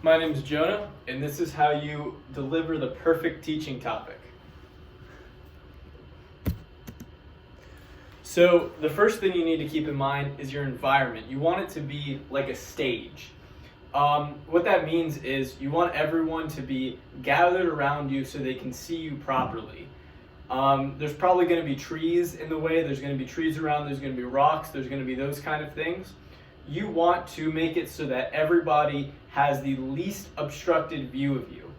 My name is Jonah, and this is how you deliver the perfect teaching topic. So the first thing you need to keep in mind is your environment. You want it to be like a stage. What that means is you want everyone to be gathered around you so they can see you properly. There's probably going to be trees in the way, there's going to be trees around, there's going to be rocks, there's going to be those kind of things. You want to make it so that everybody has the least obstructed view of you.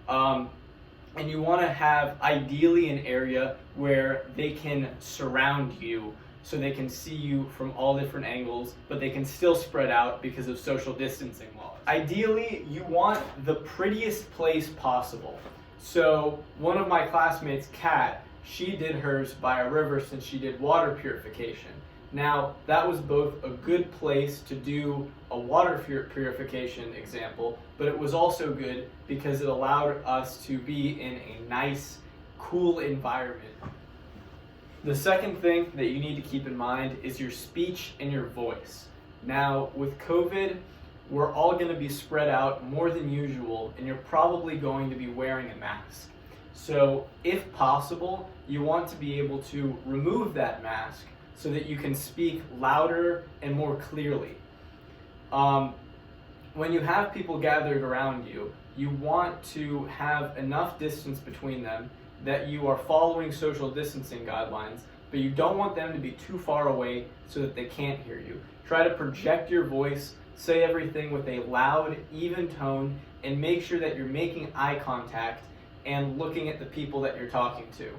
And you want to have ideally an area where they can surround you so they can see you from all different angles, but they can still spread out because of social distancing laws. Ideally, you want the prettiest place possible. So one of my classmates, Kat, she did hers by a river since she did water purification. Now, that was both a good place to do a water purification example, but it was also good because it allowed us to be in a nice, cool environment. The second thing that you need to keep in mind is your speech and your voice. Now, with COVID, we're all going to be spread out more than usual, and you're probably going to be wearing a mask. So, if possible, you want to be able to remove that mask so that you can speak louder and more clearly. When you have people gathered around you, you want to have enough distance between them that you are following social distancing guidelines, but you don't want them to be too far away so that they can't hear you. Try to project your voice, say everything with a loud, even tone, and make sure that you're making eye contact and looking at the people that you're talking to.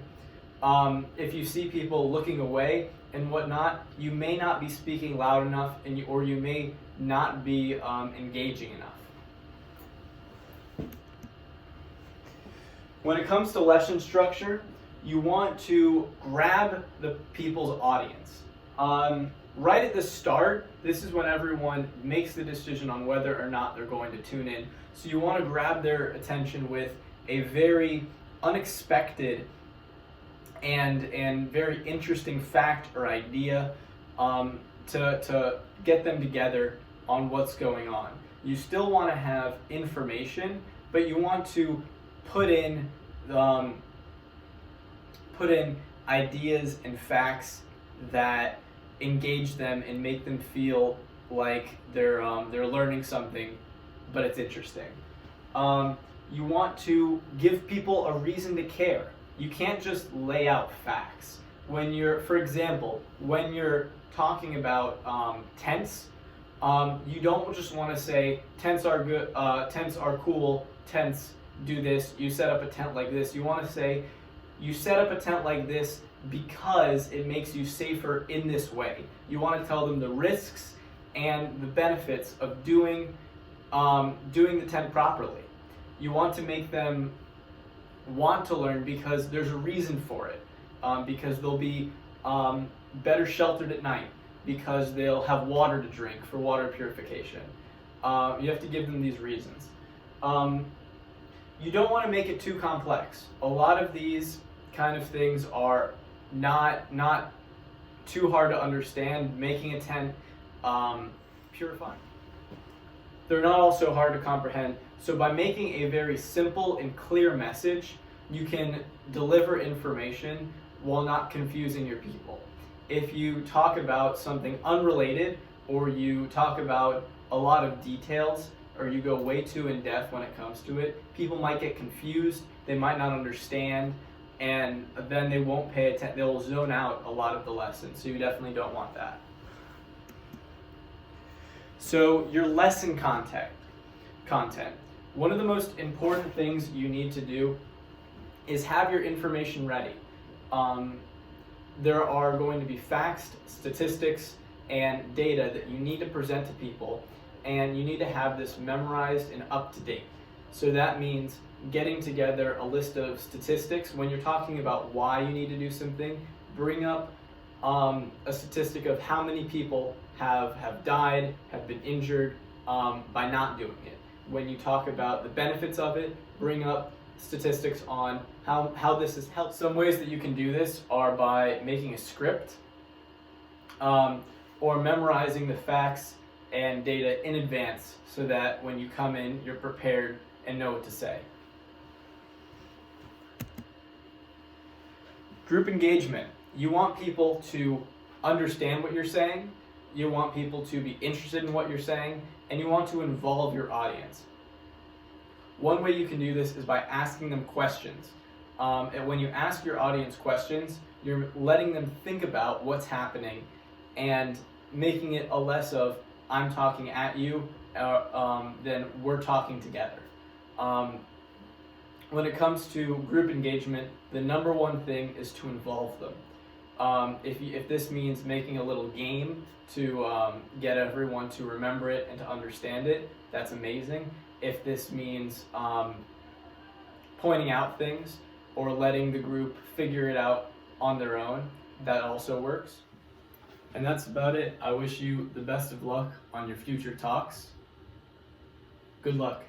If you see people looking away and whatnot, you may not be speaking loud enough, or you may not be engaging enough. When it comes to lesson structure, you want to grab the people's audience. Right at the start, this is when everyone makes the decision on whether or not they're going to tune in. So you want to grab their attention with a very unexpected and very interesting fact or idea to get them together on what's going on. You still want to have information, but you want to put in ideas and facts that engage them and make them feel like they're learning something, but it's interesting. You want to give people a reason to care. You can't just lay out facts. For example, when you're talking about tents, you don't just want to say tents are good, tents are cool, tents do this, you set up a tent like this. You want to say you set up a tent like this because it makes you safer in this way. You want to tell them the risks and the benefits of doing the tent properly. You want to make them want to learn because there's a reason for it, because they'll be better sheltered at night, because they'll have water to drink for water purification. You have to give them these reasons. You don't want to make it too complex. A lot of these kind of things are not too hard to understand. Making a tent purifying. They're not also hard to comprehend. So by making a very simple and clear message, you can deliver information while not confusing your people. If you talk about something unrelated, or you talk about a lot of details, or you go way too in depth when it comes to it, people might get confused, they might not understand, and then they won't pay attention, they'll zone out a lot of the lesson, so you definitely don't want that. So your lesson content. One of the most important things you need to do is have your information ready. There are going to be facts, statistics, and data that you need to present to people, and you need to have this memorized and up to date. So that means getting together a list of statistics. When you're talking about why you need to do something, bring up a statistic of how many people have died, have been injured by not doing it. When you talk about the benefits of it, bring up statistics on how this has helped. Some ways that you can do this are by making a script or memorizing the facts and data in advance so that when you come in, you're prepared and know what to say. Group engagement. You want people to understand what you're saying, you want people to be interested in what you're saying, and you want to involve your audience. One way you can do this is by asking them questions. And when you ask your audience questions, you're letting them think about what's happening and making it a less of I'm talking at you than we're talking together. When it comes to group engagement, the number one thing is to involve them. If this means making a little game to get everyone to remember it and to understand it, that's amazing. If this means pointing out things or letting the group figure it out on their own, that also works. And that's about it. I wish you the best of luck on your future talks. Good luck.